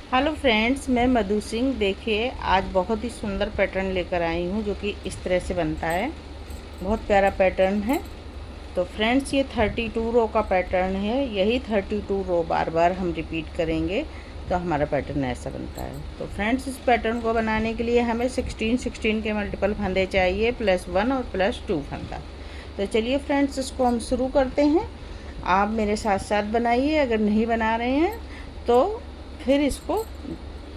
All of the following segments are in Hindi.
हेलो फ्रेंड्स, मैं मधु सिंह। देखिए, आज बहुत ही सुंदर पैटर्न लेकर आई हूँ जो कि इस तरह से बनता है। बहुत प्यारा पैटर्न है। तो फ्रेंड्स, ये 32 रो का पैटर्न है। यही 32 रो बार बार हम रिपीट करेंगे तो हमारा पैटर्न ऐसा बनता है। तो फ्रेंड्स, इस पैटर्न को बनाने के लिए हमें 16 के मल्टीपल फंदे चाहिए, +1 और +2 फंदा। तो चलिए फ्रेंड्स, इसको हम शुरू करते हैं। आप मेरे साथ साथ बनाइए। अगर नहीं बना रहे हैं तो फिर इसको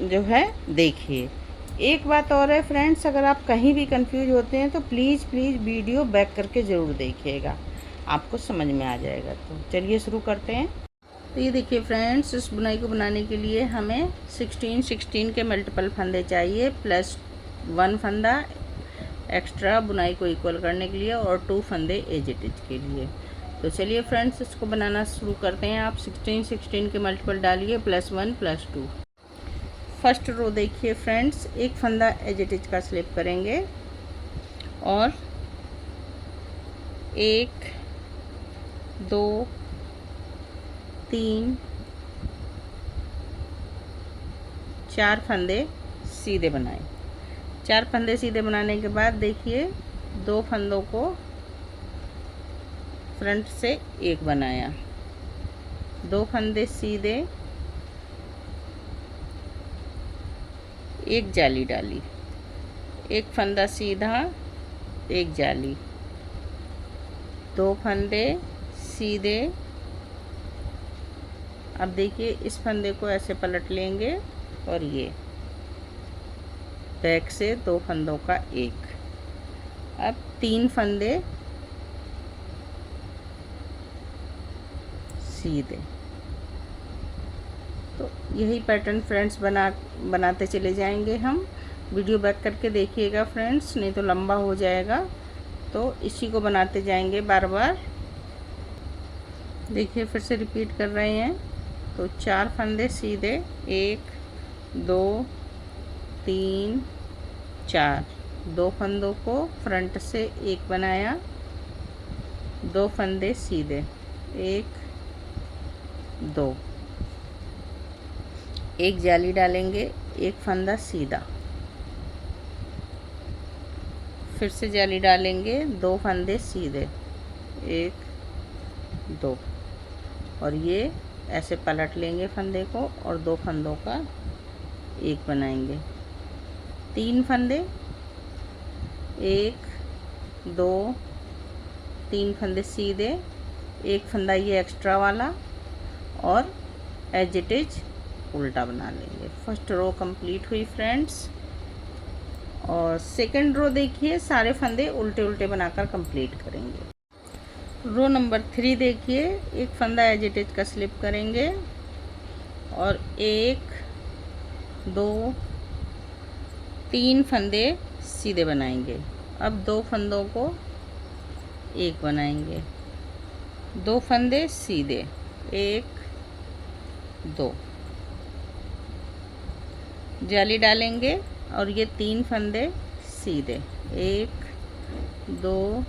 जो है देखिए। एक बात और है फ्रेंड्स, अगर आप कहीं भी कंफ्यूज होते हैं तो प्लीज़ वीडियो बैक करके ज़रूर देखिएगा, आपको समझ में आ जाएगा। तो चलिए शुरू करते हैं। तो ये देखिए फ्रेंड्स, इस बुनाई को बनाने के लिए हमें 16 के मल्टीपल फंदे चाहिए, +1 फंदा एक्स्ट्रा बुनाई को इक्वल करने के लिए और 2 फंदे एज इट इज के लिए। तो चलिए फ्रेंड्स, इसको बनाना शुरू करते हैं। आप 16 के मल्टीपल डालिए, +1 +2। फर्स्ट रो देखिए फ्रेंड्स, एक फंदा एज इट इज का स्लिप करेंगे और 1 2 3 4 फंदे सीधे बनाएं। 4 फंदे सीधे बनाने के बाद देखिए, 2 फंदों को फ्रंट से एक बनाया, 2 फंदे सीधे, एक जाली डाली, एक फंदा सीधा, एक जाली, 2 फंदे सीधे। अब देखिए, इस फंदे को ऐसे पलट लेंगे और ये बैक से 2 फंदों का एक। अब 3 फंदे सीधे। तो यही पैटर्न फ्रेंड्स बनाते चले जाएंगे हम। वीडियो बैक करके देखिएगा फ्रेंड्स, नहीं तो लंबा हो जाएगा। तो इसी को बनाते जाएंगे बार बार। देखिए, फिर से रिपीट कर रहे हैं। तो 4 फंदे सीधे, 1 2 3 4, 2 फंदों को फ्रंट से एक बनाया, 2 फंदे सीधे, 1 2, एक जाली डालेंगे, एक फंदा सीधा, फिर से जाली डालेंगे, 2 फंदे सीधे, 1 2, और ये ऐसे पलट लेंगे फंदे को और 2 फंदों का एक बनाएंगे। 3 फंदे, 1 2 3 फंदे सीधे, एक फंदा ये एक्स्ट्रा वाला और एज इट इज उल्टा बना लेंगे। फर्स्ट रो कंप्लीट हुई फ्रेंड्स। और सेकंड रो देखिए, सारे फंदे उल्टे उल्टे बनाकर कंप्लीट करेंगे। रो नंबर 3 देखिए, एक फंदा एज इट इज का स्लिप करेंगे और 1 2 3 फंदे सीधे बनाएंगे। अब 2 फंदों को एक बनाएंगे, 2 फंदे सीधे, 1 2, जाली डालेंगे और ये 3 फंदे सीधे, 1 2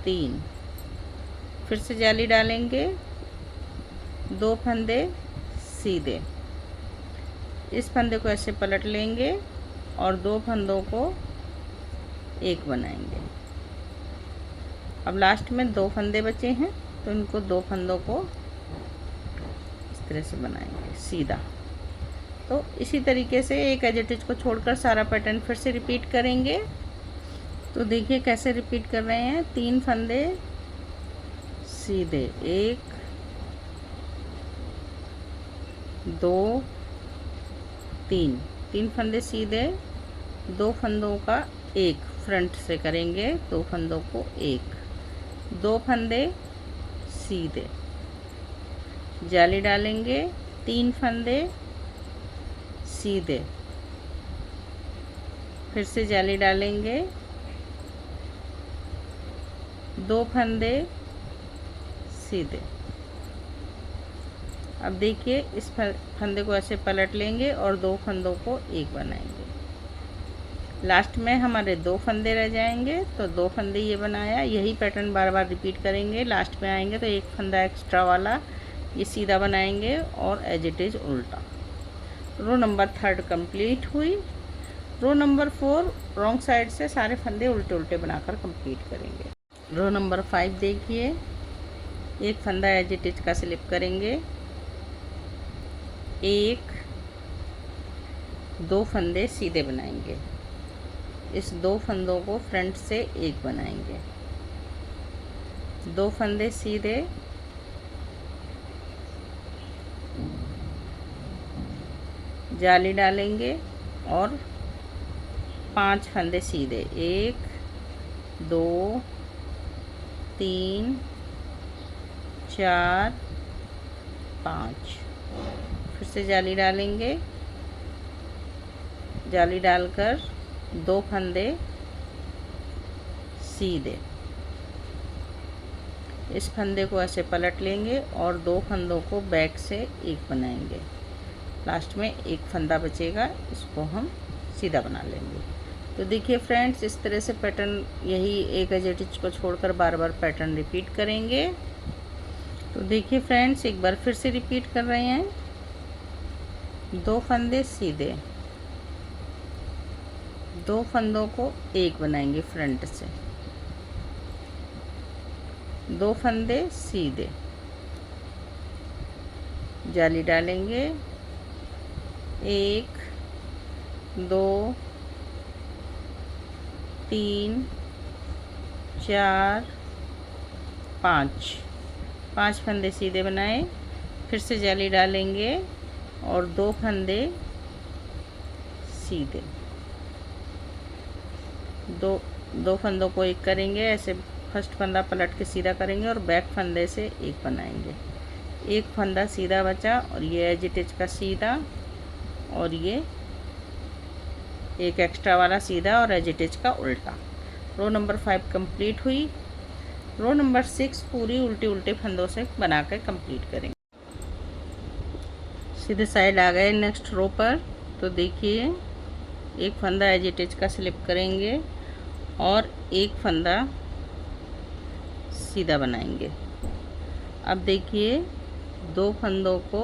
3, फिर से जाली डालेंगे, 2 फंदे सीधे, इस फंदे को ऐसे पलट लेंगे और 2 फंदों को एक बनाएंगे। अब लास्ट में 2 फंदे बचे हैं तो इनको 2 फंदों को इस तरह से बनाएंगे सीधा। तो इसी तरीके से एक एज इट इज को छोड़कर सारा पैटर्न फिर से रिपीट करेंगे। तो देखिए कैसे रिपीट कर रहे हैं। 3 फंदे सीधे, 1 2 3, 3 फंदे सीधे, 2 फंदों का एक फ्रंट से करेंगे, 2 फंदों को एक, 2 फंदे सीधे, जाली डालेंगे, 3 फंदे सीधे, फिर से जाली डालेंगे, 2 फंदे सीधे। अब देखिए, इस फंदे को ऐसे पलट लेंगे और 2 फंदों को एक बनाएंगे। लास्ट में हमारे 2 फंदे रह जाएंगे, तो 2 फंदे ये बनाया। यही पैटर्न बार बार रिपीट करेंगे। लास्ट में आएंगे तो एक फंदा एक्स्ट्रा वाला ये सीधा बनाएंगे और एज इट इज उल्टा। रो नंबर 3 कंप्लीट हुई। रो नंबर 4 रॉन्ग साइड से सारे फंदे उल्टे उल्टे बनाकर कंप्लीट करेंगे। रो नंबर 5 देखिए, एक फंदा एज इट इज का स्लिप करेंगे, एक दो फंदे सीधे बनाएंगे, इस दो फंदों को फ्रंट से एक बनाएंगे, दो फंदे सीधे, जाली डालेंगे और 5 फंदे सीधे, 1 2 3 4 5। फिर से जाली डालेंगे, जाली डालकर दो फंदे सीधे, इस फंदे को ऐसे पलट लेंगे और दो फंदों को बैक से एक बनाएंगे, लास्ट में एक फंदा बचेगा, इसको हम सीधा बना लेंगे। तो देखिए फ्रेंड्स, इस तरह से पैटर्न, यही एक एज इट इज को छोड़कर बार बार पैटर्न रिपीट करेंगे। तो देखिए फ्रेंड्स, एक बार फिर से रिपीट कर रहे हैं, दो फंदे सीधे, दो फंदों को एक बनाएंगे फ्रंट से, दो फंदे सीधे, जाली डालेंगे, 1 2 3 4 5, 5 फंदे सीधे बनाए, फिर से जाली डालेंगे और दो फंदे सीधे, दो फंदों को एक करेंगे, ऐसे फर्स्ट फंदा पलट के सीधा करेंगे और बैक फंदे से एक बनाएंगे, एक फंदा सीधा बचा और ये एज इट इज का सीधा और ये एक एक्स्ट्रा वाला सीधा और एज इट इज का उल्टा। रो नंबर 5 कंप्लीट हुई। रो नंबर 6 पूरी उल्टे उल्टे फंदों से बना कर कंप्लीट करेंगे। सीधे साइड आ गए नेक्स्ट रो पर। तो देखिए, एक फंदा एज इट इज का स्लिप करेंगे और एक फंदा सीधा बनाएंगे। अब देखिए, दो फंदों को,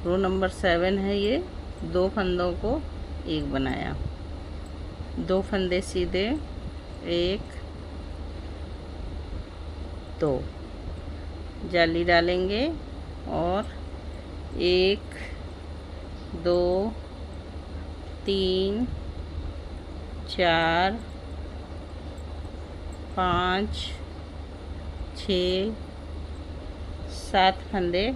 रो नंबर 7 है ये, दो फंदों को एक बनाया, दो फंदे सीधे, 1 2, जाली डालेंगे और 1 2 3 4 5 6 7 फंदे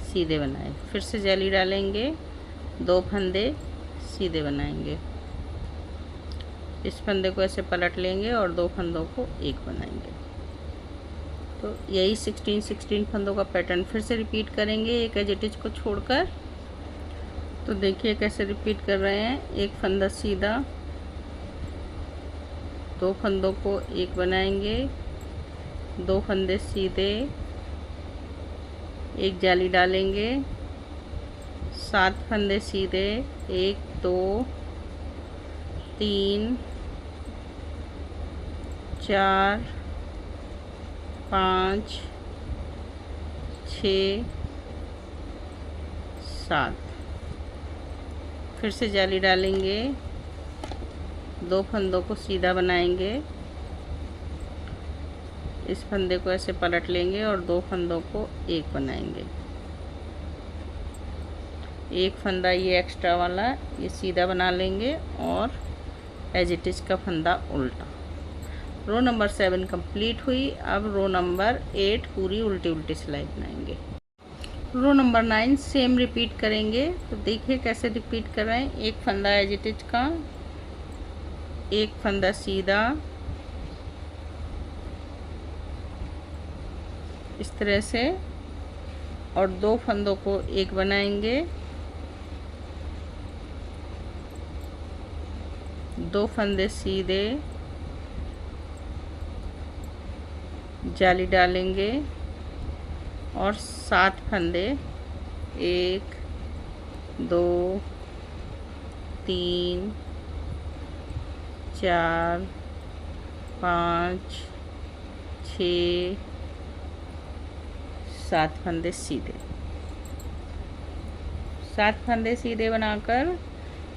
सीधे बनाए, फिर से जाली डालेंगे, दो फंदे सीधे बनाएंगे, इस फंदे को ऐसे पलट लेंगे और दो फंदों को एक बनाएंगे। तो यही 16 फंदों का पैटर्न फिर से रिपीट करेंगे एक एज इट इज को छोड़कर। तो देखिए कैसे रिपीट कर रहे हैं, एक फंदा सीधा, दो फंदों को एक बनाएंगे, दो फंदे सीधे, एक जाली डालेंगे, 7 फंदे सीधे, 1 2 3 4 5 6 7। फिर से जाली डालेंगे, दो फंदों को सीधा बनाएंगे, इस फंदे को ऐसे पलट लेंगे और दो फंदों को एक बनाएंगे, एक फंदा ये एक्स्ट्रा वाला ये सीधा बना लेंगे और एज इट इज का फंदा उल्टा। रो नंबर 7 कंप्लीट हुई। अब रो नंबर 8 पूरी उल्टी उल्टी सिलाई बनाएंगे। रो नंबर 9 सेम रिपीट करेंगे। तो देखिए कैसे रिपीट कर रहे हैं, एक फंदा एज इट इज का, एक फंदा सीधा, इस तरह से, और दो फंदों को एक बनाएंगे, दो फंदे सीधे, जाली डालेंगे और 7 फंदे, 1 2 3 4 5 6 7 फंदे सीधे, 7 फंदे सीधे बनाकर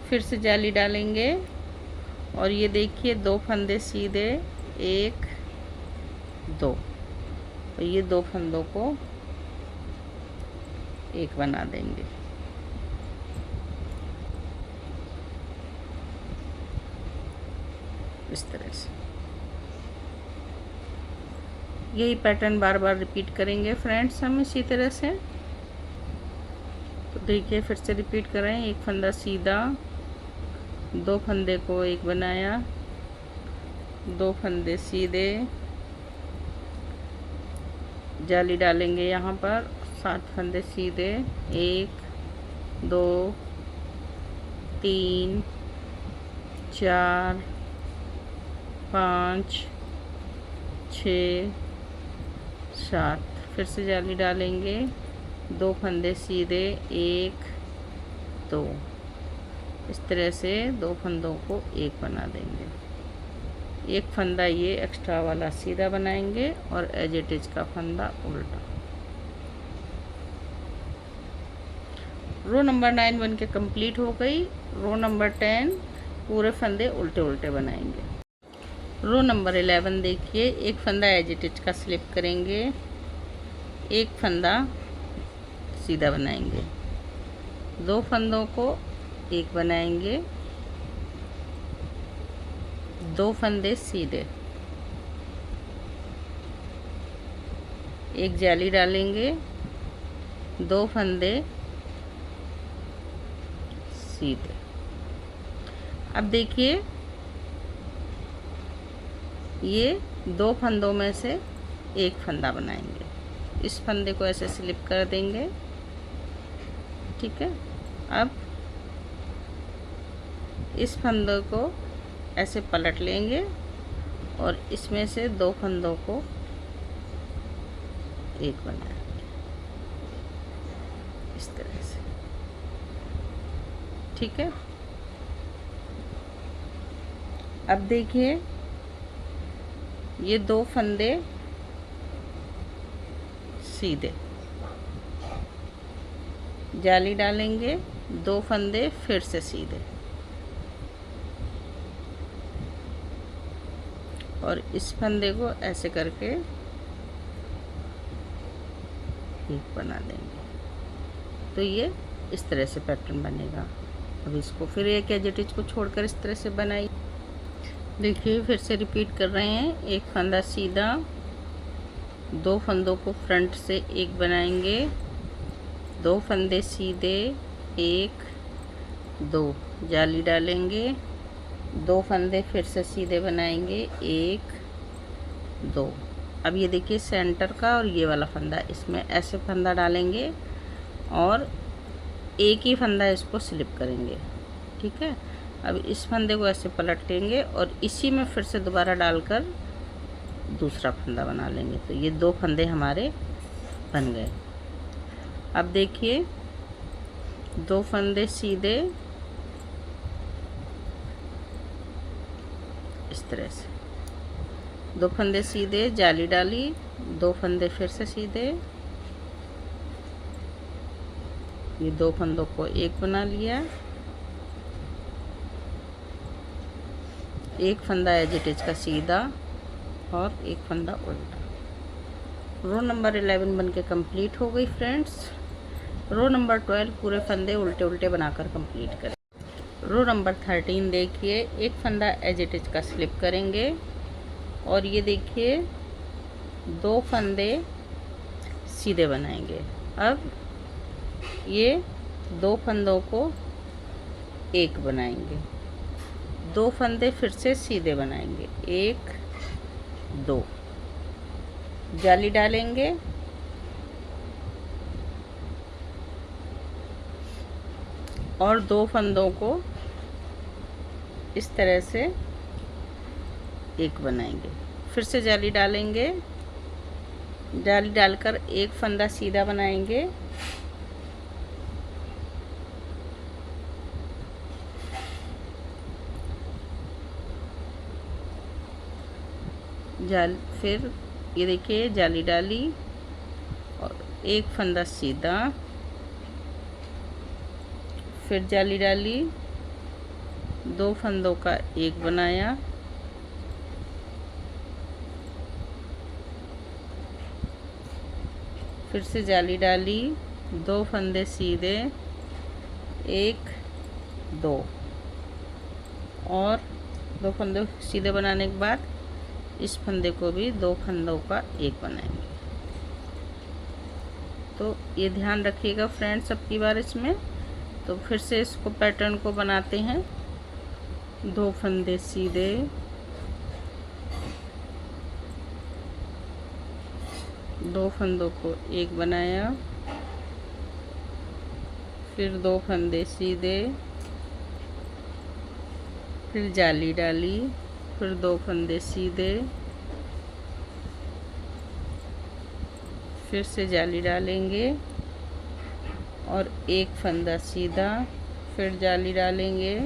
फिर से जाली डालेंगे और ये देखिए 2 फंदे सीधे, 1 2, तो ये 2 फंदों को एक बना देंगे। इस तरह से यही पैटर्न बार बार रिपीट करेंगे फ्रेंड्स हम इसी तरह से। तो देखिए फिर से रिपीट करें, एक फंदा सीधा, 2 फंदे को एक बनाया, 2 फंदे सीधे, जाली डालेंगे यहाँ पर, 7 फंदे सीधे, 1 2 3 4 5 6 7, फिर से जाली डालेंगे, 2 फंदे सीधे, 1 2, इस तरह से 2 फंदों को एक बना देंगे। एक फंदा ये एक्स्ट्रा वाला सीधा बनाएंगे और एज इट इज का फंदा उल्टा। रो नंबर 9 बन के कंप्लीट हो गई। रो नंबर 10 पूरे फंदे उल्टे उल्टे बनाएंगे। रो नंबर 11 देखिए, एक फंदा एज इट इज का स्लिप करेंगे, एक फंदा सीधा बनाएंगे, 2 फंदों को एक बनाएंगे, 2 फंदे सीधे, एक जाली डालेंगे, 2 फंदे सीधे। अब देखिए ये 2 फंदों में से एक फंदा बनाएंगे, इस फंदे को ऐसे स्लिप कर देंगे, ठीक है। अब इस फंदे को ऐसे पलट लेंगे और इसमें से 2 फंदों को एक बनाएंगे इस तरह से, ठीक है। अब देखिए ये 2 फंदे सीधे, जाली डालेंगे, 2 फंदे फिर से सीधे और इस फंदे को ऐसे करके एक बना देंगे। तो ये इस तरह से पैटर्न बनेगा। अब इसको फिर एक एज इट इज को छोड़कर इस तरह से बनाइए। देखिए फिर से रिपीट कर रहे हैं, एक फंदा सीधा, 2 फंदों को फ्रंट से एक बनाएंगे, 2 फंदे सीधे, 1 2, जाली डालेंगे, 2 फंदे फिर से सीधे बनाएंगे, 1 2। अब ये देखिए सेंटर का और ये वाला फंदा, इसमें ऐसे फंदा डालेंगे और एक ही फंदा इसको स्लिप करेंगे, ठीक है। अब इस फंदे को ऐसे पलट लेंगे और इसी में फिर से दोबारा डालकर दूसरा फंदा बना लेंगे। तो ये 2 फंदे हमारे बन गए। अब देखिए 2 फंदे सीधे इस तरह से, 2 फंदे सीधे, जाली डाली, 2 फंदे फिर से सीधे, ये 2 फंदों को एक बना लिया, एक फंदा एज इट इज का सीधा और एक फंदा उल्टा। रो नंबर 11 बन के कम्प्लीट हो गई फ्रेंड्स। रो नंबर 12 पूरे फंदे उल्टे उल्टे बनाकर कंप्लीट करें। रो नंबर 13 देखिए, एक फंदा एज इट इज का स्लिप करेंगे और ये देखिए 2 फंदे सीधे बनाएंगे। अब ये 2 फंदों को एक बनाएंगे, 2 फंदे फिर से सीधे बनाएंगे, 1 2, जाली डालेंगे, और 2 फंदों को इस तरह से एक बनाएंगे, फिर से जाली डालेंगे, जाली डालकर एक फंदा सीधा बनाएंगे, फिर ये देखिए जाली डाली और एक फंदा सीधा फिर जाली डाली, 2 फंदों का एक बनाया, फिर से जाली डाली, 2 फंदे सीधे, 1 2 और 2 फंदे सीधे बनाने के बाद इस फंदे को भी 2 फंदों का एक बनाएंगे। तो ये ध्यान रखिएगा फ्रेंड्स अब की बार इसमें। तो फिर से इसको पैटर्न को बनाते हैं। 2 फंदे सीधे, 2 फंदों को एक बनाया, फिर 2 फंदे सीधे, फिर जाली डाली, फिर 2 फंदे सीधे, फिर से जाली डालेंगे और 1 फंदा सीधा, फिर जाली डालेंगे,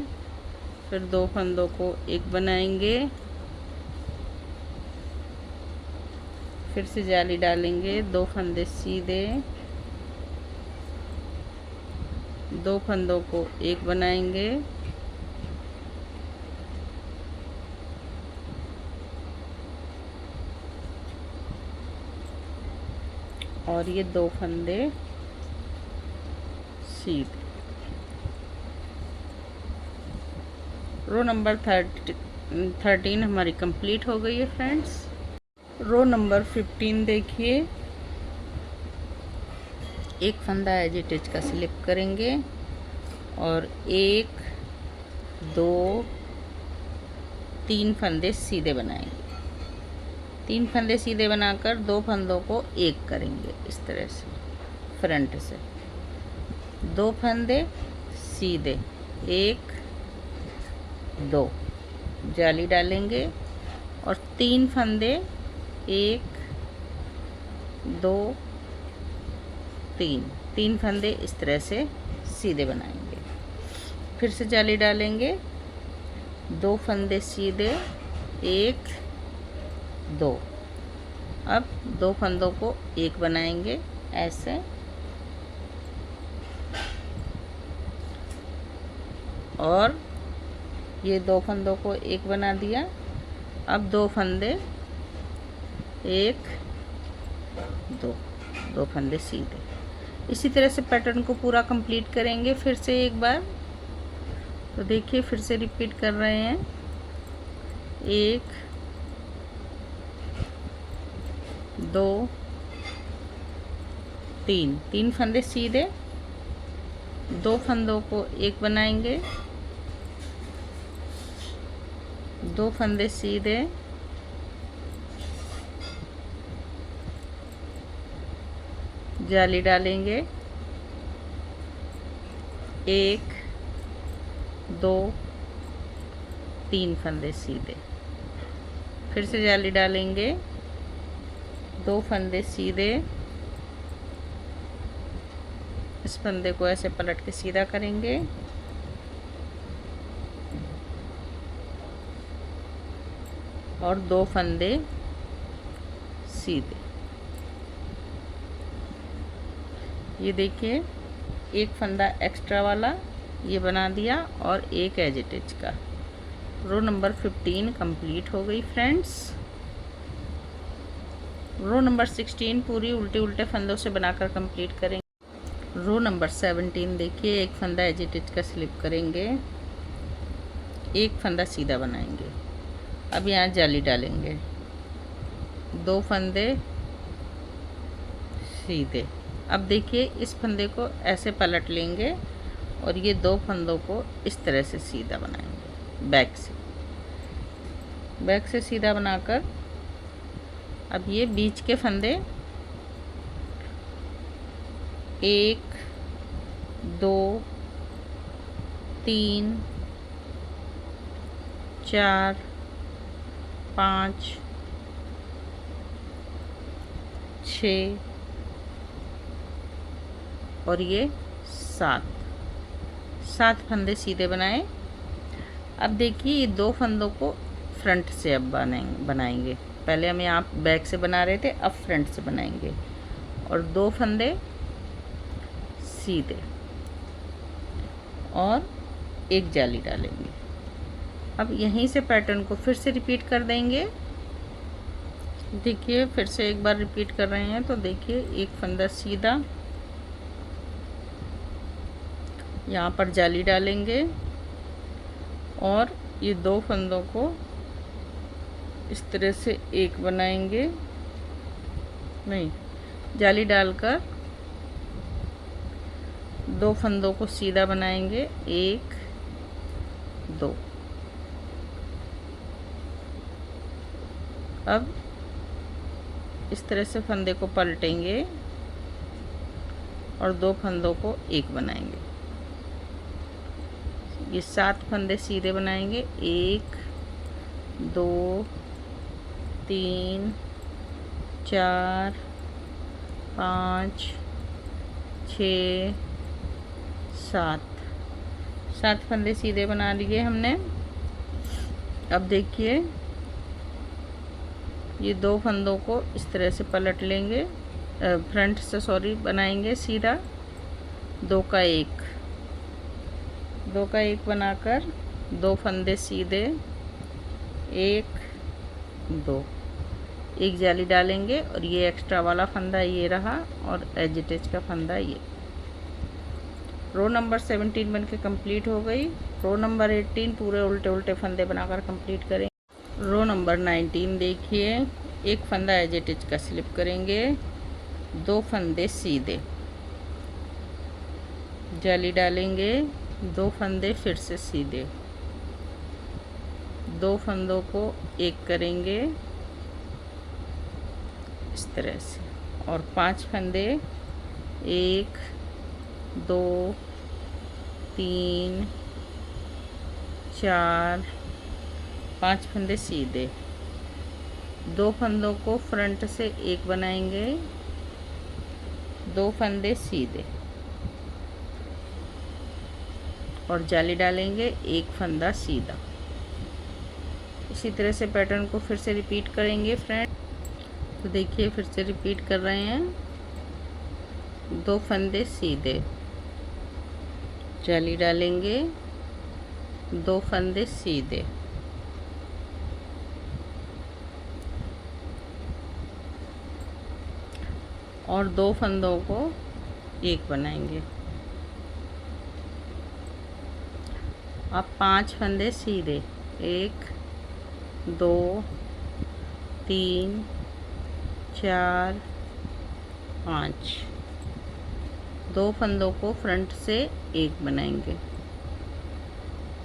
फिर 2 फंदों को एक बनाएंगे, फिर से जाली डालेंगे, 2 फंदे सीधे, 2 फंदों को एक बनाएंगे, और ये 2 फंदे सीधे। रो नंबर 13 हमारी कंप्लीट हो गई है फ्रेंड्स। रो नंबर 15 देखिए, एक फंदा एज इट इज का स्लिप करेंगे और 1 2 3 फंदे सीधे बनाएंगे। 3 फंदे सीधे बनाकर 2 फंदों को एक करेंगे इस तरह से फ्रंट से। 2 फंदे सीधे, 1 2 जाली डालेंगे और 3 फंदे 1 2 3 फंदे इस तरह से सीधे बनाएंगे। फिर से जाली डालेंगे, 2 फंदे सीधे, 1 2। अब 2 फंदों को एक बनाएंगे ऐसे, और ये 2 फंदों को एक बना दिया। अब 2 फंदे 1 2 फंदे सीधे। इसी तरह से पैटर्न को पूरा कंप्लीट करेंगे फिर से एक बार। तो देखिए फिर से रिपीट कर रहे हैं। 1 2 3 फंदे सीधे, 2 फंदों को एक बनाएंगे, 2 फंदे सीधे, जाली डालेंगे, 1 2 3 फंदे सीधे, फिर से जाली डालेंगे, 2 फंदे सीधे, इस फंदे को ऐसे पलट के सीधा करेंगे, और 2 फंदे सीधे। ये देखिए एक फंदा एक्स्ट्रा वाला ये बना दिया और एक एज इट इज का। रो नंबर 15 कंप्लीट हो गई फ्रेंड्स। रो नंबर 16 पूरी उल्टे उल्टे फंदों से बनाकर कंप्लीट करेंगे। रो नंबर 17 देखिए, एक फंदा एज इट इज का स्लिप करेंगे, एक फंदा सीधा बनाएंगे। अब यहाँ जाली डालेंगे, 2 फंदे सीधे। अब देखिए इस फंदे को ऐसे पलट लेंगे और ये 2 फंदों को इस तरह से सीधा बनाएंगे बैक से सीधा बनाकर अब ये बीच के फंदे 1 2 3 4 5 6 और ये 7 फंदे सीधे बनाए। अब देखिए ये 2 फंदों को फ्रंट से अब बनाएंगे। पहले हम यहाँ बैक से बना रहे थे, अब फ्रंट से बनाएंगे। और 2 फंदे सीधे और एक जाली डालेंगे। अब यहीं से पैटर्न को फिर से रिपीट कर देंगे। देखिए फिर से एक बार रिपीट कर रहे हैं तो देखिए एक फंदा सीधा, यहाँ पर जाली डालेंगे और ये दो फंदों को इस तरह से एक बनाएंगे, नहीं जाली डालकर दो फंदों को सीधा बनाएंगे, एक दो। अब इस तरह से फंदे को पलटेंगे और दो फंदों को एक बनाएंगे। ये 7 फंदे सीधे बनाएंगे, 1 2 3 4 5 6 7 फंदे सीधे बना लिए हमने। अब देखिए ये दो फंदों को इस तरह से पलट लेंगे, फ्रंट से सॉरी बनाएंगे सीधा, दो का एक बनाकर दो फंदे सीधे, एक दो, एक जाली डालेंगे और ये एक्स्ट्रा वाला फंदा ये रहा और एज इट इज का फंदा ये। रो नंबर 17 बन के कम्प्लीट हो गई। रो नंबर 18 पूरे उल्टे उल्टे फंदे बनाकर कंप्लीट करें। रो नंबर 19 देखिए, एक फंदा एज इट इज का स्लिप करेंगे, दो फंदे सीधे, जाली डालेंगे, दो फंदे फिर से सीधे, दो फंदों को एक करेंगे इस तरह से और 5 फंदे, 1 2 3 4 5 फंदे सीधे, दो फंदों को फ्रंट से एक बनाएंगे, दो फंदे सीधे और जाली डालेंगे, एक फंदा सीधा। इसी तरह से पैटर्न को फिर से रिपीट करेंगे फ्रेंड। तो देखिए फिर से रिपीट कर रहे हैं, दो फंदे सीधे, जाली डालेंगे, दो फंदे सीधे, और दो फंदों को एक बनाएंगे। अब 5 फंदे सीधे, 1 2 3 4 5, दो फंदों को फ्रंट से एक बनाएंगे,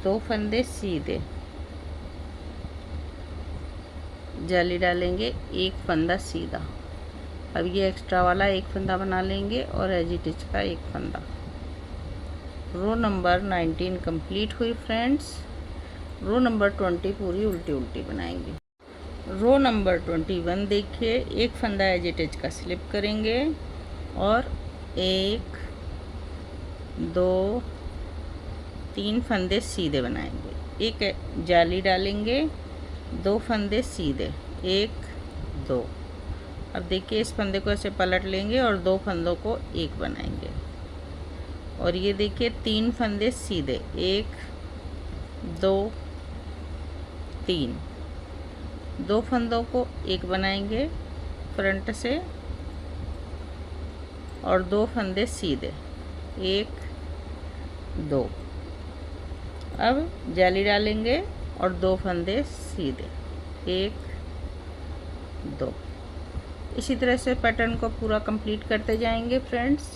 दो फंदे सीधे, जाली डालेंगे, एक फंदा सीधा। अब ये एक्स्ट्रा वाला एक फंदा बना लेंगे और एज इट इज का एक फंदा। रो नंबर 19 कंप्लीट हुई फ्रेंड्स। रो नंबर 20 पूरी उल्टी उल्टी बनाएंगे। रो नंबर 21 देखिए, एक फंदा एज इट इज का स्लिप करेंगे और 1 2 3 फंदे सीधे बनाएंगे, एक जाली डालेंगे, दो फंदे सीधे, 1 2। अब देखिए इस फंदे को ऐसे पलट लेंगे और दो फंदों को एक बनाएंगे और ये देखिए 3 फंदे सीधे, 1 2 3, दो फंदों को एक बनाएंगे फ्रंट से और दो फंदे सीधे, 1 2। अब जाली डालेंगे और दो फंदे सीधे, 1 2। इसी तरह से पैटर्न को पूरा कंप्लीट करते जाएंगे फ्रेंड्स।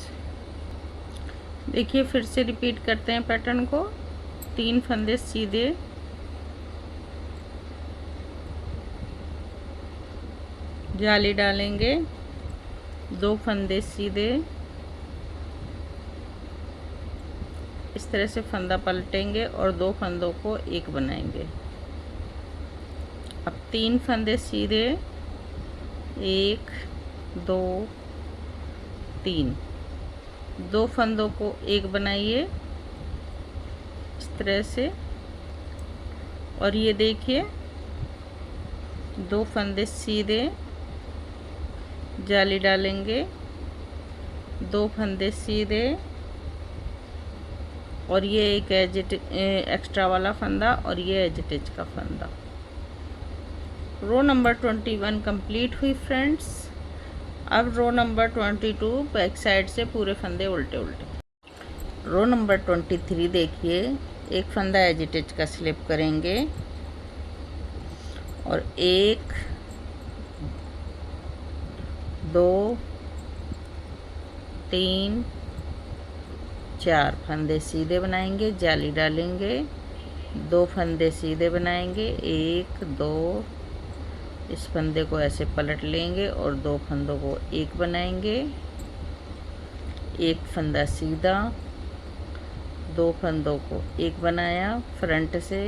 देखिए फिर से रिपीट करते हैं पैटर्न को। 3 फंदे सीधे, जाली डालेंगे, दो फंदे सीधे, इस तरह से फंदा पलटेंगे और दो फंदों को एक बनाएंगे। अब 3 फंदे सीधे, 1 2 3, दो फंदों को एक बनाइए इस तरह से और ये देखिए दो फंदे सीधे, जाली डालेंगे, दो फंदे सीधे, और ये एक एक्स्ट्रा वाला फंदा और ये एजिटेज का फंदा। रो नंबर 21 कंप्लीट हुई फ्रेंड्स। अब रो नंबर 22 बैक साइड से पूरे फंदे उल्टे उल्टे। रो नंबर 23 देखिए, एक फंदा एजिटेज का स्लिप करेंगे और 1 2 3 4 फंदे सीधे बनाएंगे, जाली डालेंगे, 2 फंदे सीधे बनाएंगे, 1 2, इस फंदे को ऐसे पलट लेंगे और 2 फंदों को एक बनाएंगे, एक फंदा सीधा, 2 फंदों को एक बनाया फ्रंट से,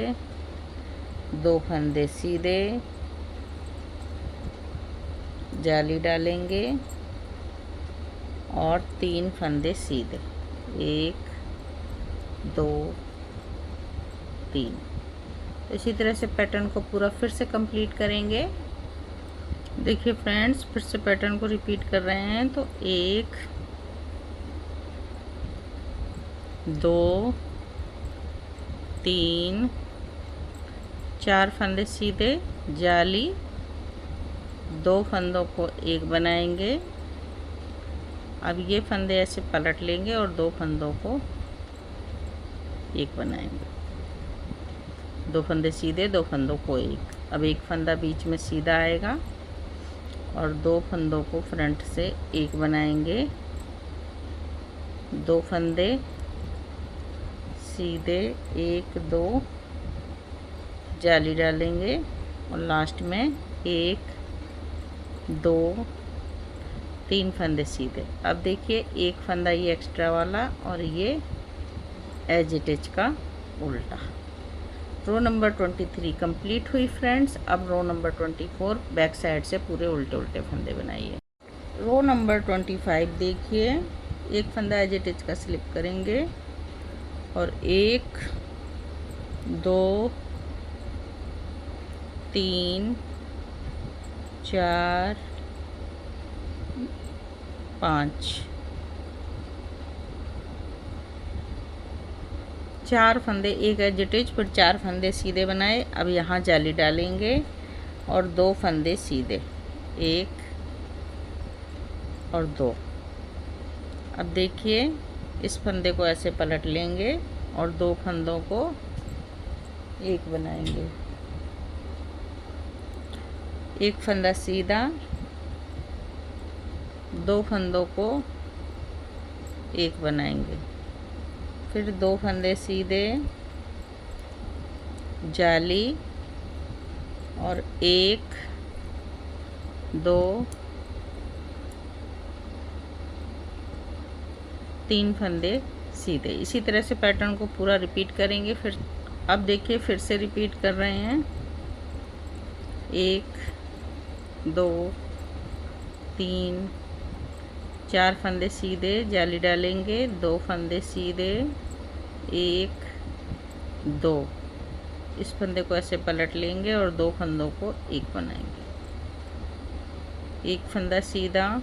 2 फंदे सीधे, जाली डालेंगे और 3 फंदे सीधे, 1 2 3। तो इसी तरह से पैटर्न को पूरा फिर से कंप्लीट करेंगे। देखिए फ्रेंड्स, फिर से पैटर्न को रिपीट कर रहे हैं। तो 1 2 3 4 फंदे सीधे, जाली, 2 फंदों को एक बनाएंगे। अब ये फंदे ऐसे पलट लेंगे और 2 फंदों को एक बनाएंगे, 2 फंदे सीधे, 2 फंदों को एक। अब एक फंदा बीच में सीधा आएगा और 2 फंदों को फ्रंट से एक बनाएंगे, 2 फंदे सीधे, 1 2, जाली डालेंगे और लास्ट में 1 2 3 फंदे सीधे। अब देखिए, एक फंदा ये एक्स्ट्रा वाला और ये एजिटेज का उल्टा। रो नंबर 23 कंप्लीट हुई फ्रेंड्स। अब रो नंबर 24 बैक साइड से पूरे उल्टे उल्टे फंदे बनाइए। रो नंबर 25 देखिए, एक फंदा एजिटेज का स्लिप करेंगे और 1 2 3 4 5 4 फंदे, एक एजिटेज, फिर 4 फंदे सीधे बनाए। अब यहाँ जाली डालेंगे और 2 फंदे सीधे, 1 और 2। अब देखिए, इस फंदे को ऐसे पलट लेंगे और 2 फंदों को एक बनाएंगे, एक फंदा सीधा, 2 फंदों को एक बनाएंगे, फिर 2 फंदे सीधे, जाली और 1 2 3 फंदे सीधे। इसी तरह से पैटर्न को पूरा रिपीट करेंगे। फिर अब देखिए, फिर से रिपीट कर रहे हैं। 1 2 3 4 फंदे सीधे, जाली डालेंगे, 2 फंदे सीधे, 1 2, इस फंदे को ऐसे पलट लेंगे और 2 फंदों को एक बनाएंगे, एक फंदा सीधा,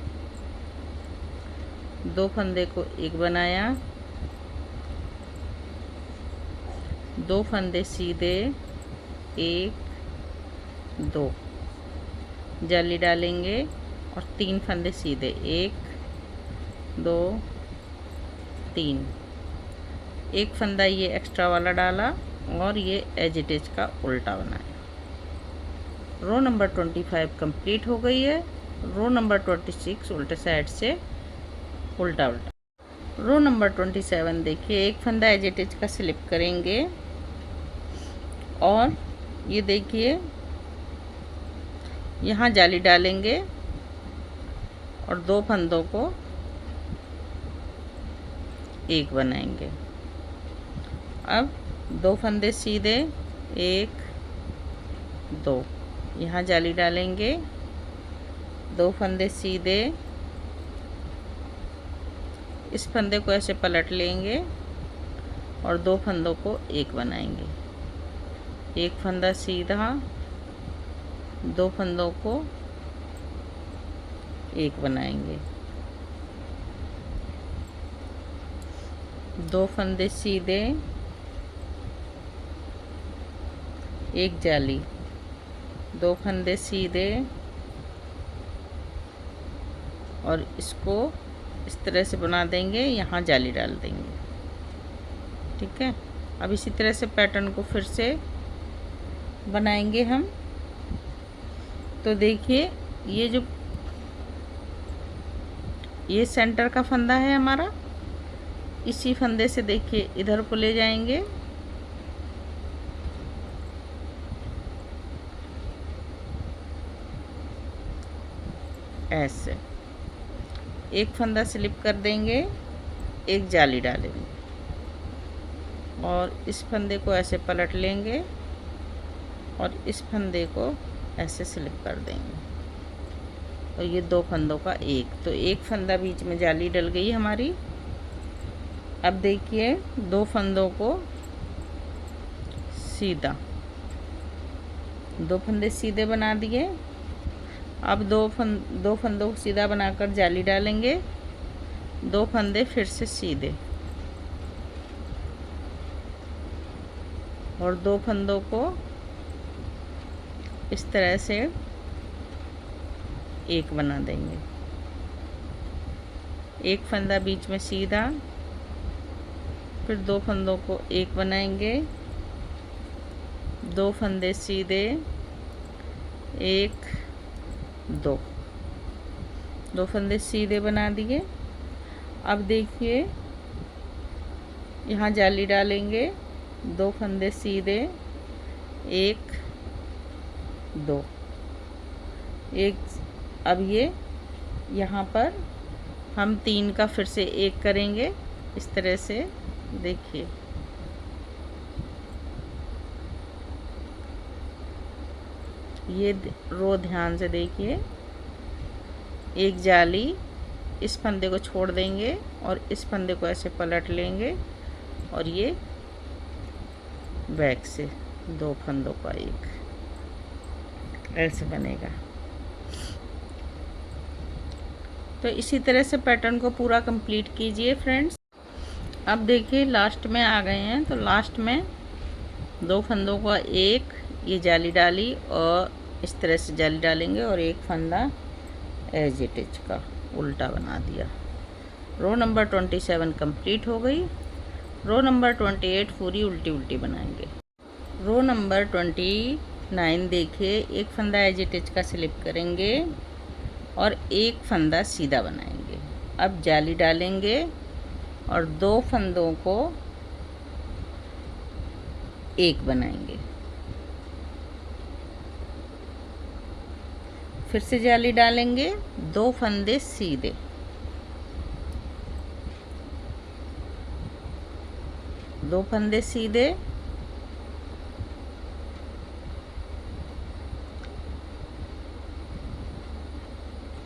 2 फंदे को एक बनाया, 2 फंदे सीधे, 1 2, जाली डालेंगे और 3 फंदे सीधे, 1 2 3, एक फंदा ये एक्स्ट्रा वाला डाला और ये एजिटेज का उल्टा बनाया। रो नंबर 25 कंप्लीट हो गई है। रो नंबर 26 उल्टे साइड से उल्टा उल्टा। रो नंबर 27 देखिए, एक फंदा एजिटेज का स्लिप करेंगे और ये देखिए, यहाँ जाली डालेंगे और 2 फंदों को एक बनाएंगे। अब 2 फंदे सीधे, 1 2, यहाँ जाली डालेंगे, 2 फंदे सीधे, इस फंदे को ऐसे पलट लेंगे और 2 फंदों को एक बनाएंगे, एक फंदा सीधा, 2 फंदों को एक बनाएंगे, दो फंदे सीधे, एक जाली, दो फंदे सीधे, और इसको इस तरह से बना देंगे, यहाँ जाली डाल देंगे। ठीक है, अब इसी तरह से पैटर्न को फिर से बनाएंगे हम। तो देखिए ये सेंटर का फंदा है हमारा, इसी फंदे से देखिए इधर को ले जाएंगे, ऐसे एक फंदा स्लिप कर देंगे, एक जाली डालेंगे और इस फंदे को ऐसे पलट लेंगे और इस फंदे को ऐसे स्लिप कर देंगे, और ये दो फंदों का तो एक फंदा बीच में जाली डल गई हमारी। अब देखिए दो फंदों को सीधा, दो फंदे सीधे बना दिए। अब दो फंदों को सीधा बनाकर जाली डालेंगे, दो फंदे फिर से सीधे, और दो फंदों को इस तरह से एक बना देंगे। एक फंदा बीच में सीधा, फिर दो फंदों को एक बनाएंगे, दो फंदे सीधे, एक, दो फंदे सीधे बना दिए। अब देखिए यहाँ जाली डालेंगे, दो फंदे सीधे, एक, दो, एक। अब ये यहाँ पर हम तीन का फिर से एक करेंगे इस तरह से, देखिए ये रो ध्यान से देखिए, एक जाली, इस फंदे को छोड़ देंगे और इस फंदे को ऐसे पलट लेंगे, और ये बैक से दो फंदों का एक ऐसे बनेगा। तो इसी तरह से पैटर्न को पूरा कंप्लीट कीजिए फ्रेंड्स। अब देखिए लास्ट में आ गए हैं, तो लास्ट में दो फंदों का एक, ये जाली डाली और इस तरह से जाली डालेंगे और एक फंदा एज इट इज का उल्टा बना दिया। रो नंबर 27 कंप्लीट हो गई। रो नंबर 28 पूरी उल्टी उल्टी बनाएंगे। रो नंबर 29 देखिए, एक फंदा एज इट इज का स्लिप करेंगे और एक फंदा सीधा बनाएंगे। अब जाली डालेंगे और दो फंदों को एक बनाएंगे, फिर से जाली डालेंगे, दो फंदे सीधे, दो फंदे सीधे,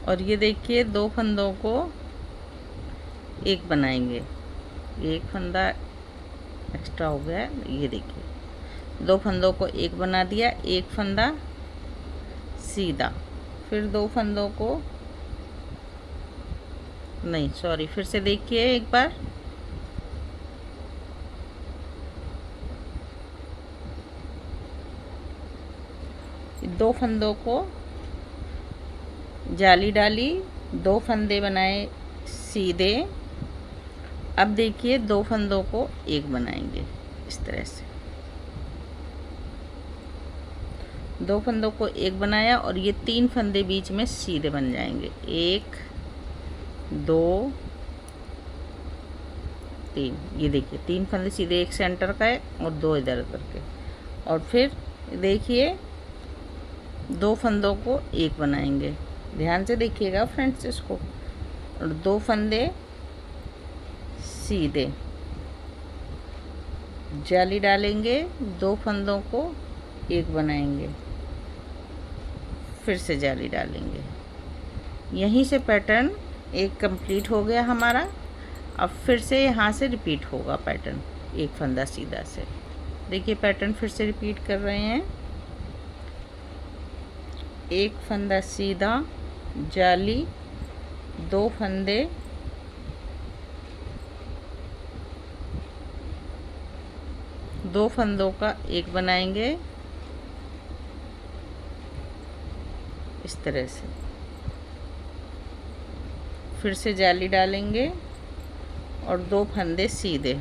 और ये देखिए दो फंदों को एक बनाएंगे। एक फंदा एक्स्ट्रा हो गया, ये देखिए दो फंदों को एक बना दिया, एक फंदा सीधा, फिर दो फंदों को नहीं, सॉरी, फिर से देखिए एक बार, दो फंदों को जाली डाली, दो फंदे बनाए सीधे। अब देखिए दो फंदों को एक बनाएंगे इस तरह से, दो फंदों को एक बनाया और ये तीन फंदे बीच में सीधे बन जाएंगे, एक, दो, तीन। ये देखिए तीन फंदे सीधे, एक सेंटर का है और दो इधर उधर के, और फिर देखिए दो फंदों को एक बनाएंगे। ध्यान से देखिएगा फ्रेंड्स इसको, और दो फंदे सीधे, जाली डालेंगे, दो फंदों को एक बनाएंगे, फिर से जाली डालेंगे। यहीं से पैटर्न एक कंप्लीट हो गया हमारा। अब फिर से यहाँ से रिपीट होगा पैटर्न, एक फंदा सीधा से। देखिए पैटर्न फिर से रिपीट कर रहे हैं, एक फंदा सीधा, जाली, दो फंदे 2 फंदों का एक बनाएंगे इस तरह से, फिर से जाली डालेंगे और 2 फंदे सीधे,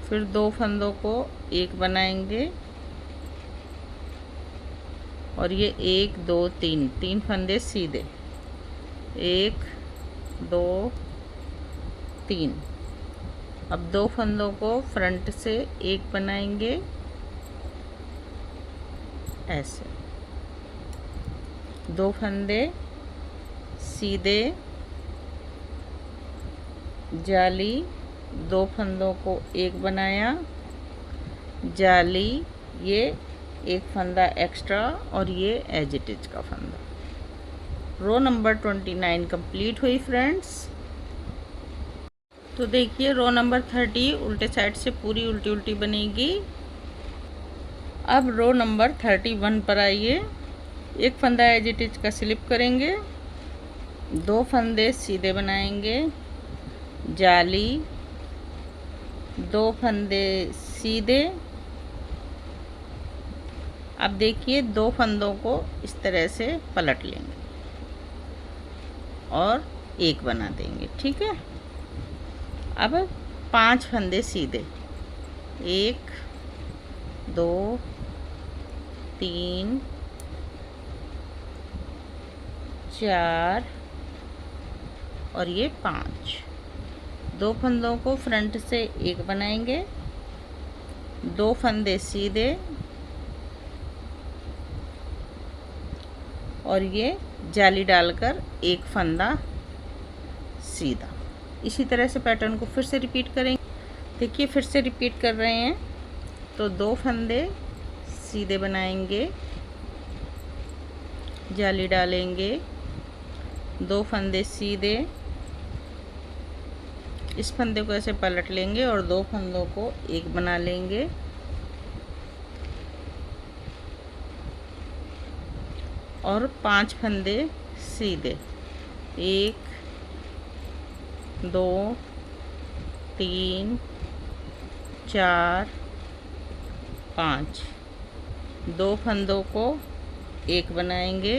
फिर 2 फंदों को एक बनाएंगे और ये 1 2 3 फंदे सीधे, 1 2 3। अब 2 फंदों को फ्रंट से एक बनाएंगे ऐसे, 2 फंदे सीधे, जाली, 2 फंदों को एक बनाया, जाली, ये एक फंदा एक्स्ट्रा और ये एज इट इज का फंदा। रो नंबर 29 कंप्लीट हुई फ्रेंड्स। तो देखिए रो नंबर 30 उल्टे साइड से पूरी उल्टी उल्टी बनेगी। अब रो नंबर 31 पर आइए। एक फंदा एज इट इज का स्लिप करेंगे, 2 फंदे सीधे बनाएंगे, जाली, 2 फंदे सीधे। अब देखिए 2 फंदों को इस तरह से पलट लेंगे और एक बना देंगे, ठीक है। अब 5 फंदे सीधे, 1 2 3 4 और ये 5। 2 फंदों को फ्रंट से एक बनाएंगे, 2 फंदे सीधे और ये जाली डालकर एक फंदा सीधा। इसी तरह से पैटर्न को फिर से रिपीट करेंगे। देखिए फिर से रिपीट कर रहे हैं। तो 2 फंदे सीधे बनाएंगे, जाली डालेंगे, 2 फंदे सीधे, इस फंदे को ऐसे पलट लेंगे और 2 फंदों को एक बना लेंगे और 5 फंदे सीधे, 1 2 3 4 5। 2 फंदों को एक बनाएंगे,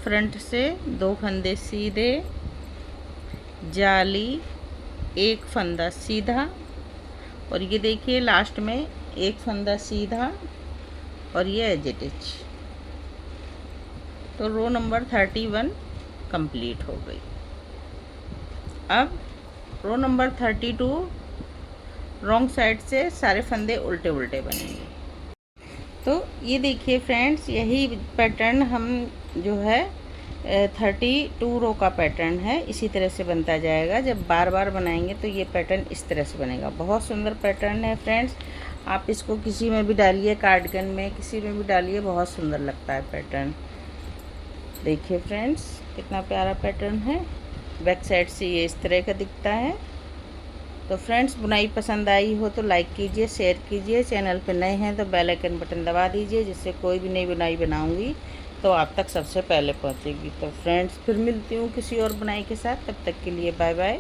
फ्रंट से 2 फंदे सीधे, जाली, एक फंदा सीधा और ये देखिए लास्ट में एक फंदा सीधा और ये एज इट इज। तो रो नंबर 31 कंप्लीट हो गई। अब रो नंबर 32 रॉन्ग साइड से सारे फंदे उल्टे उल्टे बनेंगे। तो ये देखिए फ्रेंड्स, यही पैटर्न हम जो है 32 रो का पैटर्न है, इसी तरह से बनता जाएगा। जब बार बार बनाएंगे तो ये पैटर्न इस तरह से बनेगा। बहुत सुंदर पैटर्न है फ्रेंड्स, आप इसको किसी में भी डालिए, कार्डिगन में किसी में भी डालिए, बहुत सुंदर लगता है पैटर्न। देखिए फ्रेंड्स कितना प्यारा पैटर्न है। बैक साइड से ये इस तरह का दिखता है। तो फ्रेंड्स बुनाई पसंद आई हो तो लाइक कीजिए, शेयर कीजिए। चैनल पर नए हैं तो बेल आइकन बटन दबा दीजिए, जिससे कोई भी नई बुनाई बनाऊंगी तो आप तक सबसे पहले पहुंचेगी। तो फ्रेंड्स फिर मिलती हूँ किसी और बुनाई के साथ, तब तक के लिए बाय बाय।